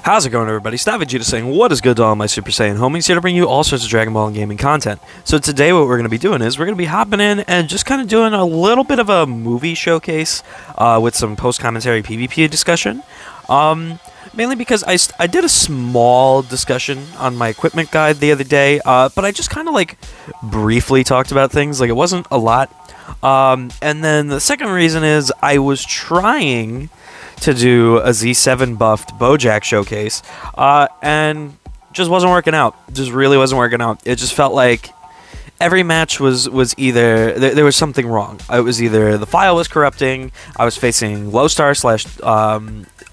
How's it going, everybody? Vegeta saying, what is good to all my Super Saiyan homies, here to bring you all sorts of Dragon Ball and gaming content. So today what we're going to be doing is we're going to be hopping in and just kind of doing a little bit of a movie showcase with some post-commentary PvP discussion. Mainly because I did a small discussion on my equipment guide the other day, but I just kind of like briefly talked about things, like it wasn't a lot. And then the second reason is I was trying to do a Z7 buffed Bojack showcase, and just wasn't working out. Just really wasn't working out. It just felt like every match was either there was something wrong. It was either the file was corrupting, I was facing low star slash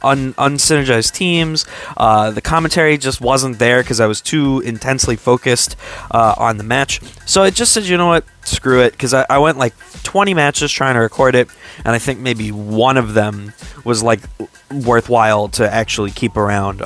unsynergized teams, the commentary just wasn't there because I was too intensely focused on the match. So I just said, you know what, screw it, because I went like 20 matches trying to record it, and I think maybe one of them was like worthwhile to actually keep around.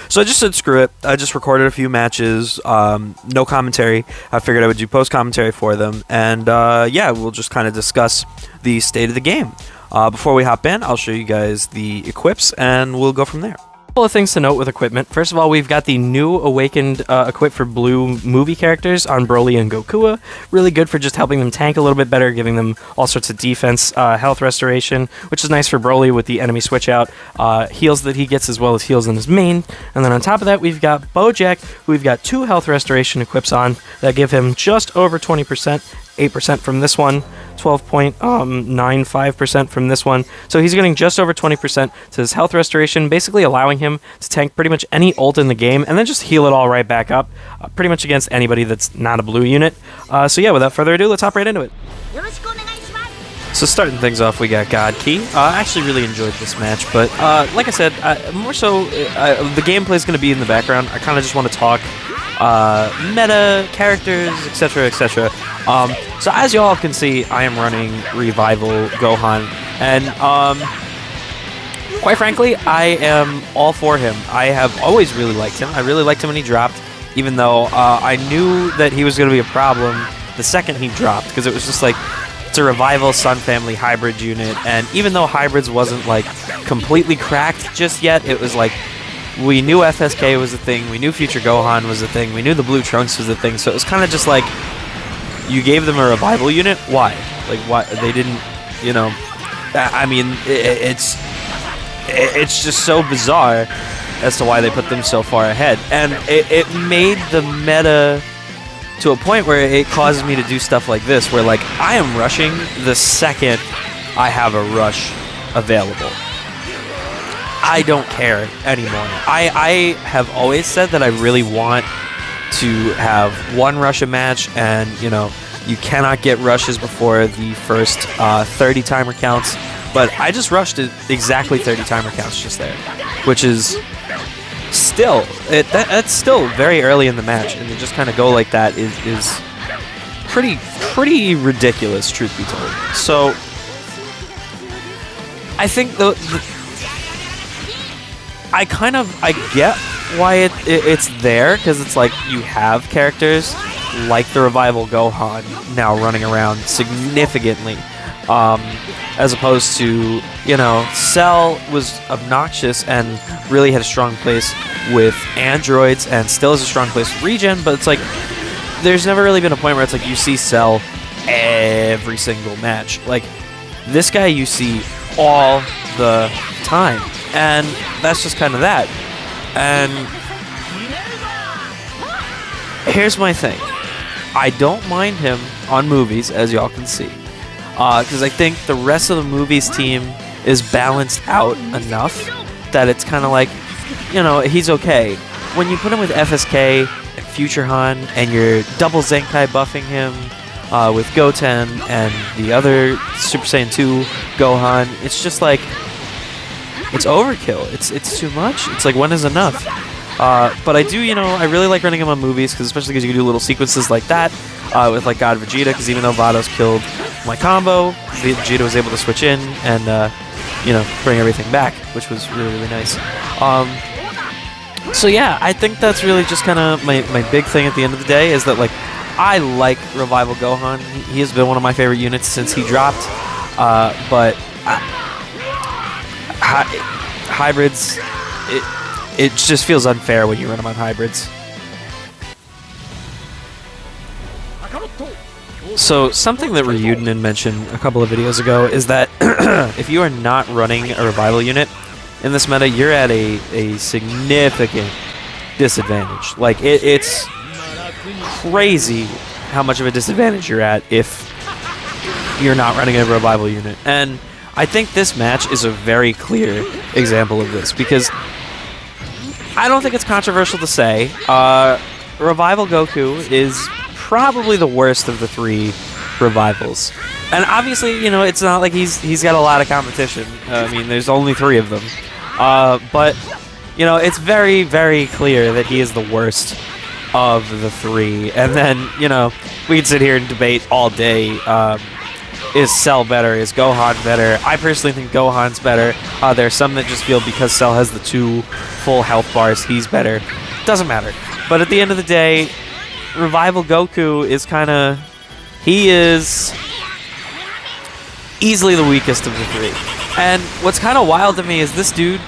So I just said screw it. I just recorded a few matches, no commentary. I figured I would do post commentary for them, and yeah, we'll just kind of discuss the state of the game. Before we hop in, I'll show you guys the equips, and we'll go from there. Couple of things to note with equipment. First of all, we've got the new awakened equip for blue movie characters on Broly and Gokua. Really good for just helping them tank a little bit better, giving them all sorts of defense, health restoration, which is nice for Broly with the enemy switch out, heals that he gets as well as heals in his main. And then on top of that, we've got Bojack, who we've got 2 health restoration equips on that give him just over 20%, 8% from this one, 12.95% from this one. So he's getting just over 20% to his health restoration, basically allowing him to tank pretty much any ult in the game and then just heal it all right back up, pretty much against anybody that's not a blue unit. So yeah, without further ado, let's hop right into it. So starting things off, we got God Key. I actually really enjoyed this match, but like I said, more so, the gameplay is going to be in the background. I kind of just want to talk meta, characters, etc., etc. So as you all can see, I am running Revival Gohan, and quite frankly, I am all for him. I have always really liked him. I really liked him when he dropped, even though I knew that he was going to be a problem the second he dropped, because it was just like, it's a Revival Sun Family hybrid unit, and even though hybrids wasn't like completely cracked just yet, it was like, we knew FSK was a thing, we knew Future Gohan was a thing, we knew the Blue Trunks was a thing, so it was kind of just like, you gave them a Revival unit? Why? Like, why? They didn't, you know, I mean, it's just so bizarre as to why they put them so far ahead, and it made the meta to a point where it causes me to do stuff like this, where like, I am rushing the second I have a rush available. I don't care anymore. I have always said that I really want to have one rush a match, and you know, you cannot get rushes before the first 30 timer counts, but I just rushed it exactly 30 timer counts just there, which is still, that's still very early in the match, and to just kind of go like that is pretty ridiculous, truth be told. So I think I get why it's there, because it's like, you have characters like the Revival Gohan now running around significantly, as opposed to, you know, Cell was obnoxious and really had a strong place with androids and still has a strong place with regen, but it's like, there's never really been a point where it's like you see Cell every single match. Like, this guy you see all the time, and that's just kind of that. And here's my thing, I don't mind him on movies, as y'all can see, because I think the rest of the movies team is balanced out enough that it's kind of like, you know, he's okay. When you put him with FSK and Future Han, and you're double Zenkai buffing him with Goten and the other Super Saiyan 2 Gohan, it's just like, it's overkill. It's too much. It's like, when is enough? But I do, you know, I really like running him on movies, especially because you can do little sequences like that with like God Vegeta, because even though Vados killed my combo, Vegeta was able to switch in and you know, bring everything back, which was really, really nice. So yeah, I think that's really just kind of my big thing at the end of the day, is that like, I like Revival Gohan. He has been one of my favorite units since he dropped, but hybrids, it just feels unfair when you run them on hybrids. So something that Ryuden mentioned a couple of videos ago is that if you are not running a revival unit in this meta, you're at a significant disadvantage. Like, it's crazy how much of a disadvantage you're at if you're not running a revival unit. And I think this match is a very clear example of this, because I don't think it's controversial to say Revival Goku is probably the worst of the 3 revivals. And obviously, you know, it's not like he's got a lot of competition. I mean, there's only 3 of them. But, you know, it's very, very clear that he is the worst of the 3. And then, you know, we can sit here and debate all day. Is Cell better? Is Gohan better? I personally think Gohan's better. There's some that just feel because Cell has the 2 full health bars, he's better. Doesn't matter. But at the end of the day, Revival Goku is kind of... He is easily the weakest of the 3. And what's kind of wild to me is this dude,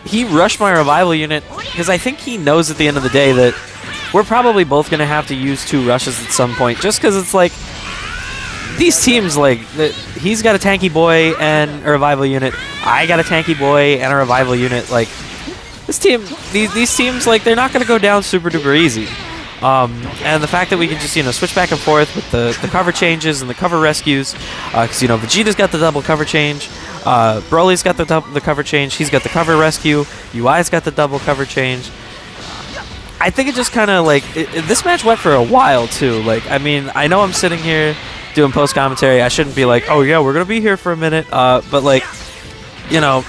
he rushed my Revival unit because I think he knows at the end of the day that we're probably both going to have to use 2 rushes at some point, just because it's like, these teams, like, he's got a tanky boy and a revival unit. I got a tanky boy and a revival unit. Like, this team, these teams, like, they're not going to go down super duper easy. And the fact that we can just, you know, switch back and forth with the cover changes and the cover rescues, because, you know, Vegeta's got the double cover change, Broly's got the cover change, he's got the cover rescue, UI's got the double cover change. I think it just kind of, like, this match went for a while, too. Like, I mean, I know I'm sitting here doing post-commentary. I shouldn't be like, oh, yeah, we're going to be here for a minute. But, like, you know,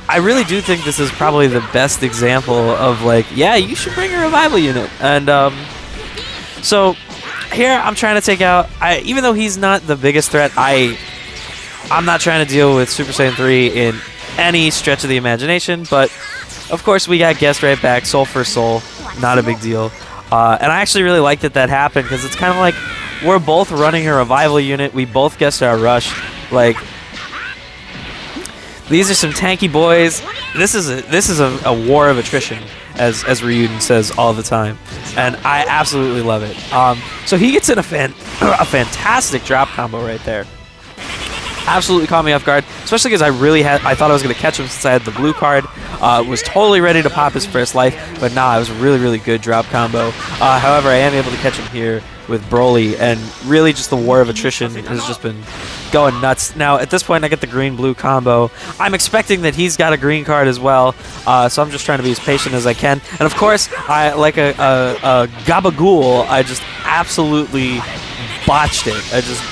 I really do think this is probably the best example of, like, yeah, you should bring a revival unit. And so here I'm trying to take out, even though he's not the biggest threat, I'm not trying to deal with Super Saiyan 3 in any stretch of the imagination. But, of course, we got guessed right back, soul for soul. Not a big deal. And I actually really like that happened, because it's kind of like we're both running a revival unit. We both guessed our rush. Like, these are some tanky boys. This is a war of attrition, as Ryuden says all the time, and I absolutely love it. So he gets in a fantastic drop combo right there. Absolutely caught me off guard, especially because I thought I was going to catch him since I had the blue card. Was totally ready to pop his first life, but nah, it was a really, really good drop combo. However, I am able to catch him here with Broly, and really just the war of attrition has just been going nuts. Now, at this point, I get the green-blue combo. I'm expecting that he's got a green card as well, so I'm just trying to be as patient as I can. And of course, like a gabagool, I just absolutely botched it. I just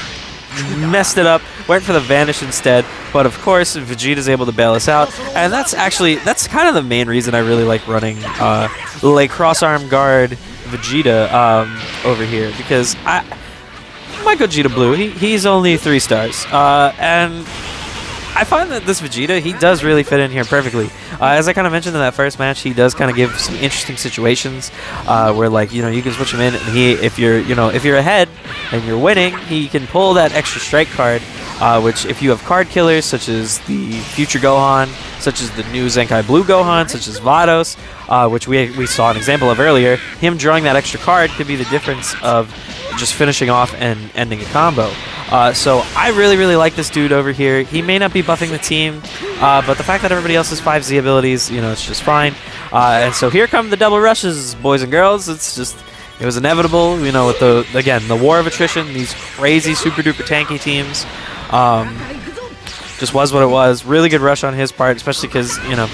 messed it up, went for the vanish instead, but of course Vegeta's able to bail us out, and that's kind of the main reason I really like running like cross-arm guard Vegeta over here, because my Gogeta Blue, he's only 3 stars, and I find that this Vegeta, he does really fit in here perfectly. As I kind of mentioned in that first match, he does kind of give some interesting situations where, like, you know, you can switch him in, and if you're ahead and you're winning, he can pull that extra strike card, which if you have card killers such as the future Gohan, such as the new Zenkai Blue Gohan, such as Vados, which we saw an example of earlier, him drawing that extra card could be the difference of just finishing off and ending a combo. So I really, really like this dude over here. He may not be buffing the team, but the fact that everybody else has 5Z abilities, you know, it's just fine. And so here come the double rushes, boys and girls. It was inevitable, you know, with the war of attrition, these crazy super duper tanky teams. Just was what it was. Really good rush on his part, especially because, you know,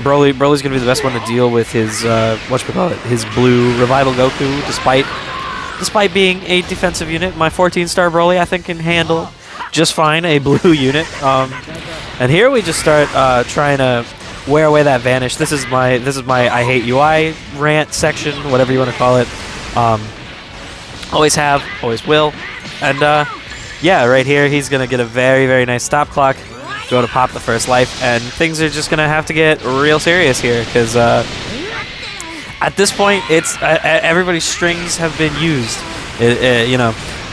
Broly's going to be the best one to deal with his, his blue revival Goku, despite being a defensive unit. My 14-star Broly, I think, can handle just fine a blue unit. And here we just start trying to wear away that vanish. This is my I hate UI rant section, whatever you want to call it. Always have, always will. And yeah, right here he's gonna get a very, very nice stop clock, go to pop the first life, and things are just gonna have to get real serious here, because at this point it's everybody's strings have been used. You know,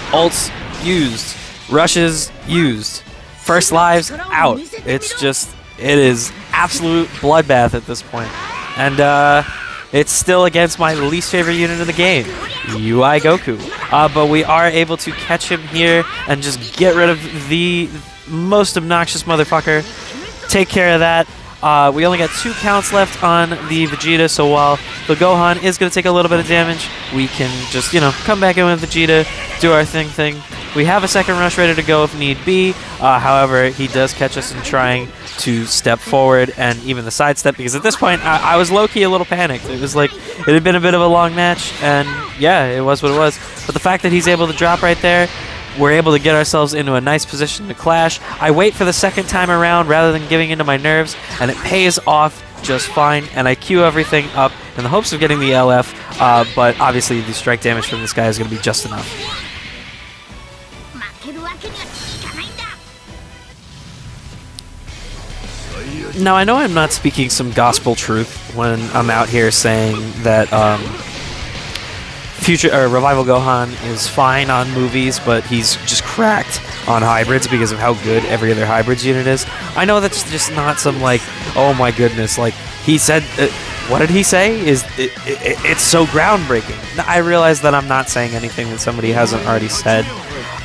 ults used, rushes used, first lives out. It is absolute bloodbath at this point. And it's still against my least favorite unit in the game, UI Goku. But we are able to catch him here and just get rid of the most obnoxious motherfucker. Take care of that. We only got 2 counts left on the Vegeta, so while the Gohan is going to take a little bit of damage, we can just, come back in with Vegeta, do our thing. We have a second rush ready to go if need be. However, he does catch us in trying to step forward and even the sidestep, because at this point, I was low-key a little panicked. It was like, it had been a bit of a long match, and yeah, it was what it was. But the fact that he's able to drop right there, we're able to get ourselves into a nice position to clash. I wait for the second time around rather than giving into my nerves, and it pays off just fine, and I queue everything up in the hopes of getting the LF, but obviously the strike damage from this guy is going to be just enough. Now, I know I'm not speaking some gospel truth when I'm out here saying that Revival Gohan is fine on movies, but he's just cracked on hybrids because of how good every other hybrids unit is. I know that's just not some, like, oh my goodness, like, he said, what did he say? It's so groundbreaking. I realize that I'm not saying anything that somebody hasn't already said.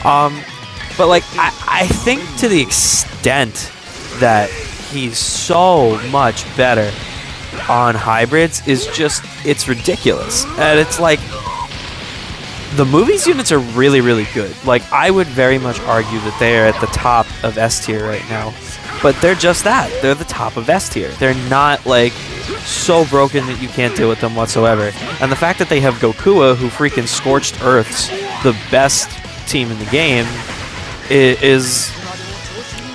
But, like, I think to the extent that he's so much better on hybrids is just, it's ridiculous. And it's like, the movies units are really, really good. Like, I would very much argue that they are at the top of S tier right now. But they're just that. They're the top of S tier. They're not, like, so broken that you can't deal with them whatsoever. And the fact that they have Gokua, who freaking scorched Earth's the best team in the game,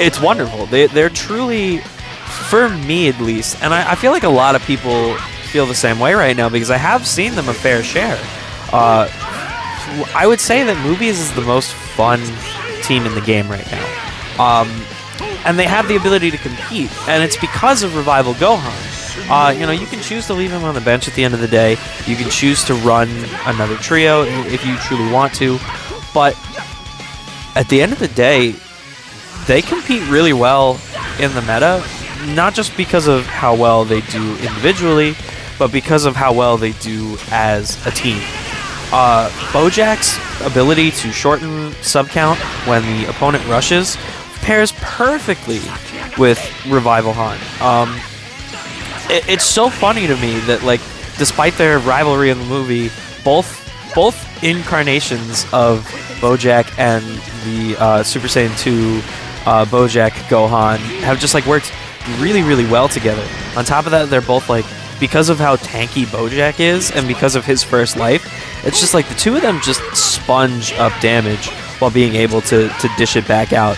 it's wonderful. They're truly, for me at least, and I feel like a lot of people feel the same way right now because I have seen them a fair share. I would say that Movies is the most fun team in the game right now. And they have the ability to compete, and it's because of Revival Gohan. You can choose to leave him on the bench at the end of the day. You can choose to run another trio if you truly want to, but at the end of the day, they compete really well in the meta, not just because of how well they do individually, but because of how well they do as a team. Bojack's ability to shorten sub count when the opponent rushes pairs perfectly with Revival Han. It's so funny to me that, like, despite their rivalry in the movie, both incarnations of Bojack and the Super Saiyan 2 Bojack Gohan have just, like, worked really, really well together. On top of that, they're both, like, because of how tanky Bojack is and because of his first life, it's just like the two of them just sponge up damage while being able to dish it back out.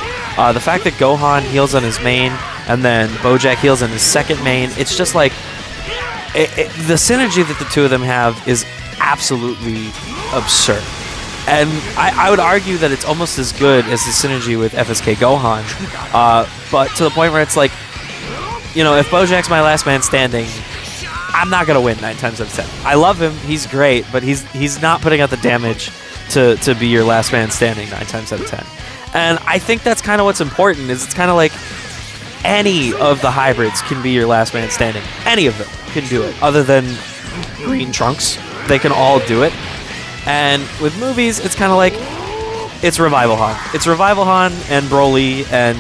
The fact that Gohan heals on his main and then Bojack heals on his second main, it's just like the synergy that the two of them have is absolutely absurd. And I would argue that it's almost as good as the synergy with FSK Gohan, but to the point where it's like, if Bojack's my last man standing, I'm not going to win 9 times out of 10. I love him, he's great, but he's not putting out the damage to be your last man standing 9 times out of 10. And I think that's kind of what's important, is it's kind of like any of the hybrids can be your last man standing. Any of them can do it, other than Green Trunks. They can all do it. And with movies, it's kind of like, it's Revival Han. It's Revival Han and Broly, and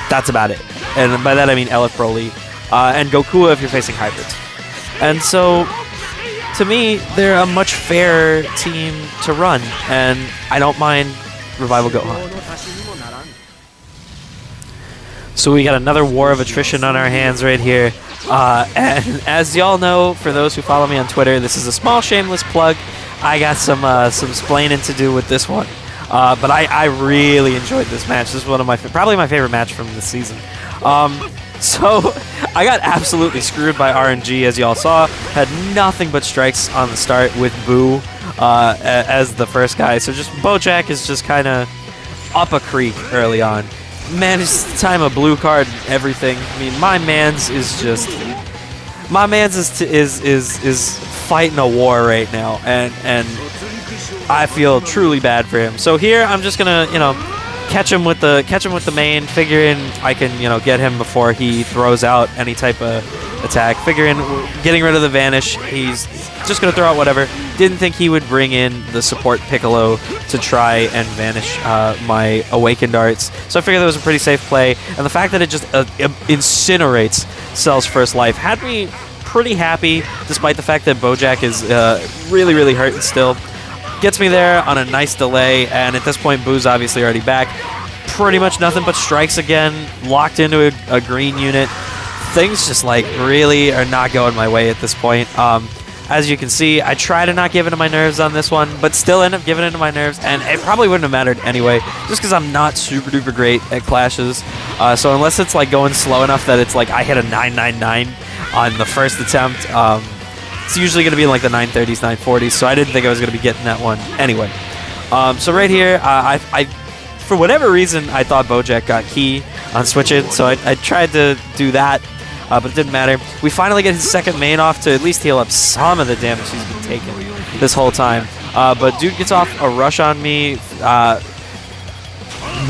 that's about it. And by that I mean LF Broly, and Gokua if you're facing hybrids. And so, to me, they're a much fairer team to run, and I don't mind Revival Gohan. So we got another war of attrition on our hands right here. And as y'all know, for those who follow me on Twitter, this is a small shameless plug. I got some splaining to do with this one. But I really enjoyed this match. This is one of my probably my favorite match from this season. So I got absolutely screwed by RNG, as y'all saw. Had nothing but strikes on the start with Boo as the first guy. So just Bojack is just kind of up a creek early on. Managed to time a blue card and everything. I mean, my man's is fighting a war right now, and I feel truly bad for him. So here I'm just gonna catch him with the main, figuring I can get him before he throws out any type of attack. Figuring getting rid of the vanish, he's just going to throw out whatever. Didn't think he would bring in the support Piccolo to try and vanish my awakened arts. So I figured that was a pretty safe play. And the fact that it just incinerates Cell's first life had me pretty happy, despite the fact that Bojack is really, really hurting still. Gets me there on a nice delay, and at this point, Boo's obviously already back. Pretty much nothing but strikes again, locked into a green unit. Things just, like, really are not going my way at this point. As you can see, I try to not give into my nerves on this one, but still end up giving into my nerves, and it probably wouldn't have mattered anyway, just because I'm not super duper great at clashes. So unless it's, like, going slow enough that it's like I hit a 999 on the first attempt, it's usually going to be in like the 930s, 940s, so I didn't think I was going to be getting that one anyway. So right here, I for whatever reason, I thought Bojack got key on switching, so I tried to do that, but it didn't matter. We finally get his second main off to at least heal up some of the damage he's been taking this whole time. But dude gets off a rush on me.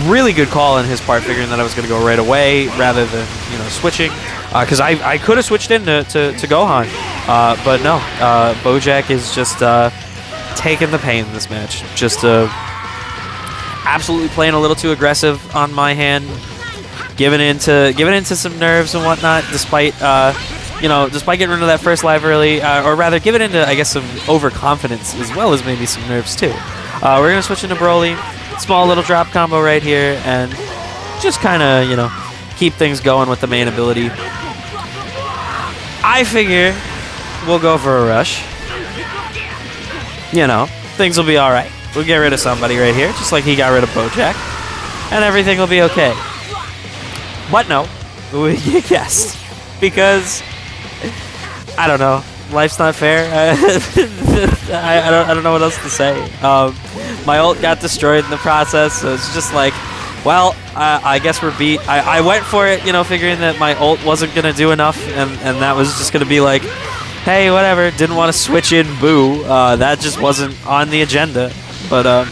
Really good call on his part, figuring that I was going to go right away rather than, you know, switching. Because I could have switched in to Gohan. But no, Bojack is just taking the pain in this match. Just absolutely playing a little too aggressive on my hand. Giving into some nerves and whatnot, despite you know, despite getting rid of that first life early, or rather giving into, I guess, some overconfidence as well as maybe some nerves too. We're gonna switch into Broly, small little drop combo right here, and just kind of, you know, keep things going with the main ability. I figure we'll go for a rush. You know, things will be all right. We'll get rid of somebody right here, just like he got rid of Bojack, and everything will be okay. But no, we guessed, because I don't know, life's not fair. I don't know what else to say. My ult got destroyed in the process, so it's just like, well, I guess we're beat. I went for it, you know, figuring that my ult wasn't gonna do enough, and that was just gonna be like, hey, whatever. Didn't want to switch in Boo. That just wasn't on the agenda. But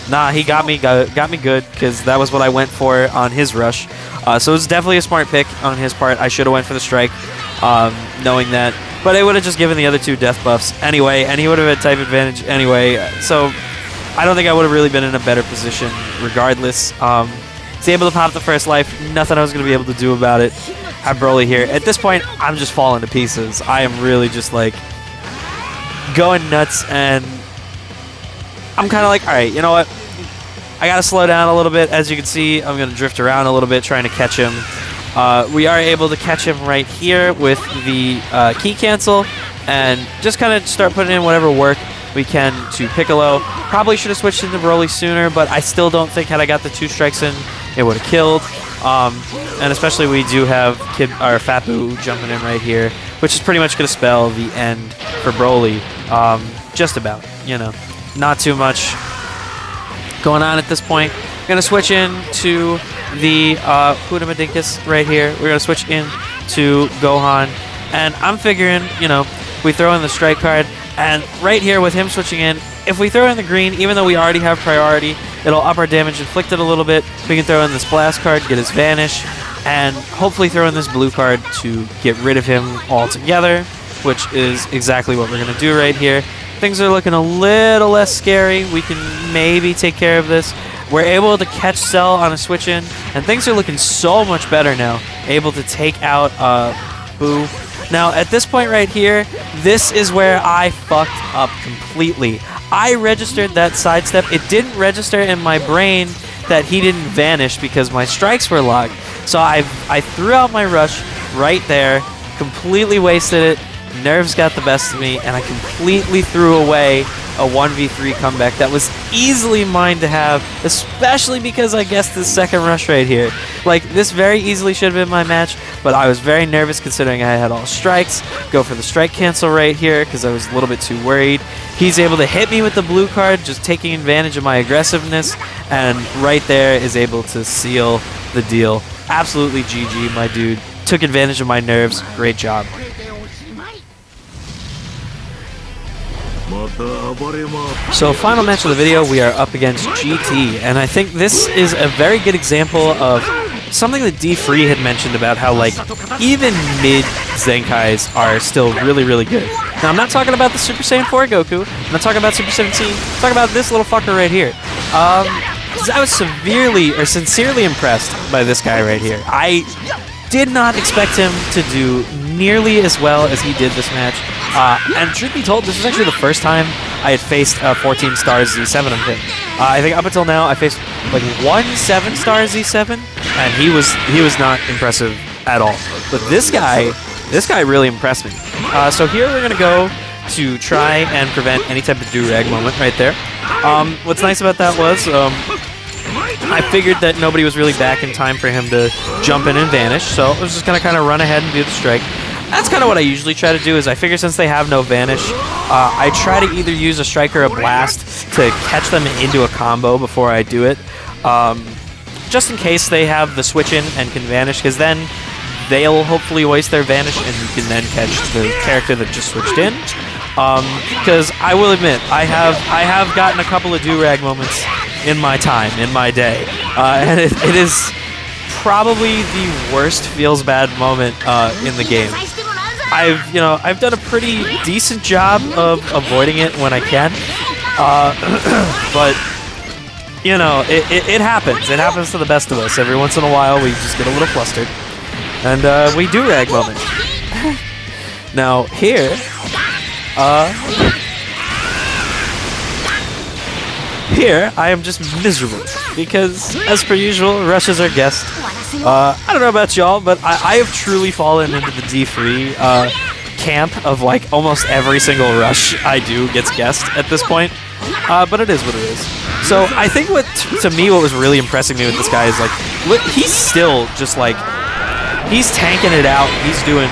nah, he got me good, because that was what I went for on his rush. So it was definitely a smart pick on his part. I should have went for the strike, knowing that. But it would have just given the other two death buffs anyway, and he would have had type advantage anyway. So I don't think I would have really been in a better position regardless. He's able to pop the first life. Nothing I was going to be able to do about it. Have Broly here. At this point, I'm just falling to pieces. I am really just like going nuts, and I'm kind of like, all right, you know what? I got to slow down a little bit. As you can see, I'm going to drift around a little bit trying to catch him. We are able to catch him right here with the key cancel, and just kind of start putting in whatever work we can to Piccolo. Probably should have switched into Broly sooner, but I still don't think had I got the 2 strikes in, it would have killed. And especially we do have Fat Boo jumping in right here, which is pretty much going to spell the end for Broly. Just about, you know, not too much going on at this point. We're going to switch in to the Hudamadinkus right here. We're going to switch in to Gohan. And I'm figuring, you know, we throw in the strike card. And right here with him switching in, if we throw in the green, even though we already have priority, it'll up our damage inflicted a little bit. We can throw in this blast card, get his vanish, and hopefully throw in this blue card to get rid of him altogether, which is exactly what we're going to do right here. Things are looking a little less scary. We can maybe take care of this. We're able to catch Cell on a switch in, and things are looking so much better now. Able to take out Boo. Now, at this point right here, this is where I fucked up completely. I registered that sidestep. It didn't register in my brain that he didn't vanish because my strikes were locked. So I threw out my rush right there, completely wasted it. Nerves got the best of me, and I completely threw away a 1v3 comeback that was easily mine to have, especially because I guessed this second rush right here. Like, this very easily should have been my match, but I was very nervous considering I had all strikes. Go for the strike cancel right here because I was a little bit too worried. He's able to hit me with the blue card, just taking advantage of my aggressiveness, and right there is able to seal the deal. Absolutely GG, my dude. Took advantage of my nerves. Great job. So final match of the video, we are up against GT, and I think this is a very good example of something that D Free had mentioned about how like even mid Zenkais are still really, really good. Now I'm not talking about the Super Saiyan 4 Goku. I'm not talking about Super 17. I'm talking about this little fucker right here. Because I was sincerely impressed by this guy right here. I did not expect him to do nearly as well as he did this match. And truth be told, this was actually the first time I had faced a 14 star Z7 of him. I think up until now I faced like one 7-star Z7, and he was not impressive at all. But this guy really impressed me. So here we're gonna go to try and prevent any type of do-rag moment right there. What's nice about that was I figured that nobody was really back in time for him to jump in and vanish, so I was just gonna kind of run ahead and do the strike. That's kind of what I usually try to do, is I figure since they have no vanish, I try to either use a strike or a blast to catch them into a combo before I do it, just in case they have the switch in and can vanish, because then they'll hopefully waste their vanish and you can then catch the character that just switched in. Because I will admit, I have gotten a couple of do-rag moments in my time, in my day, and it is probably the worst feels bad moment in the game. I've done a pretty decent job of avoiding it when I can, but you know, it happens. It happens to the best of us. Every once in a while, we just get a little flustered, and we do rag moment. Now here, I am just miserable because, as per usual, Rush is our guest. I don't know about y'all, but I have truly fallen into the D3 camp of like almost every single Rush I do gets guest at this point. But it is what it is. So I think to me what was really impressing me with this guy is like he's still just like he's tanking it out. He's doing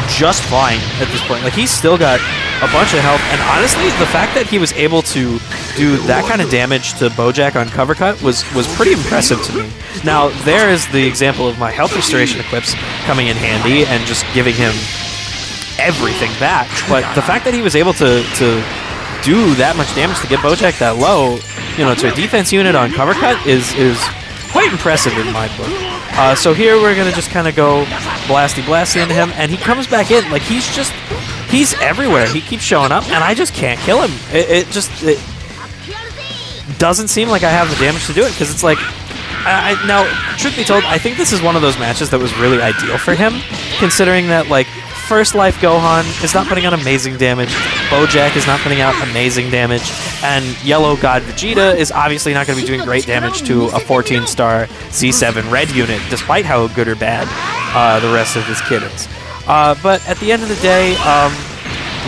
just fine at this point. Like he's still got a bunch of health, and honestly, the fact that he was able to do that kind of damage to Bojack on cover cut was pretty impressive to me. Now, there is the example of my health restoration equips coming in handy and just giving him everything back. But the fact that he was able to do that much damage to get Bojack that low, you know, to a defense unit on cover cut is quite impressive in my book. So here we're gonna just kind of go blasty into him, and he comes back in like he's everywhere. He keeps showing up, and I just can't kill him. It doesn't seem like I have the damage to do it, because it's like now, truth be told, I think this is one of those matches that was really ideal for him, considering that like First Life Gohan is not putting out amazing damage, Bojack is not putting out amazing damage, and Yellow God Vegeta is obviously not going to be doing great damage to a 14-star Z7 red unit, despite how good or bad the rest of his kit is. But at the end of the day,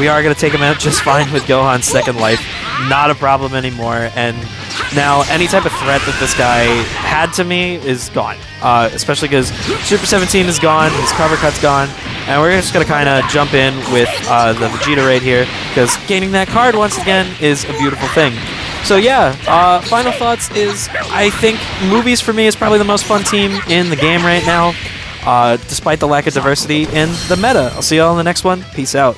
we are going to take him out just fine with Gohan's second life. Not a problem anymore, and now any type of threat that this guy had to me is gone. Especially because Super 17 is gone, his cover cut's gone, and we're just going to kind of jump in with the Vegeta right here, because gaining that card once again is a beautiful thing. So yeah, final thoughts is, I think Movies for me is probably the most fun team in the game right now, despite the lack of diversity in the meta. I'll see y'all in the next one. Peace out.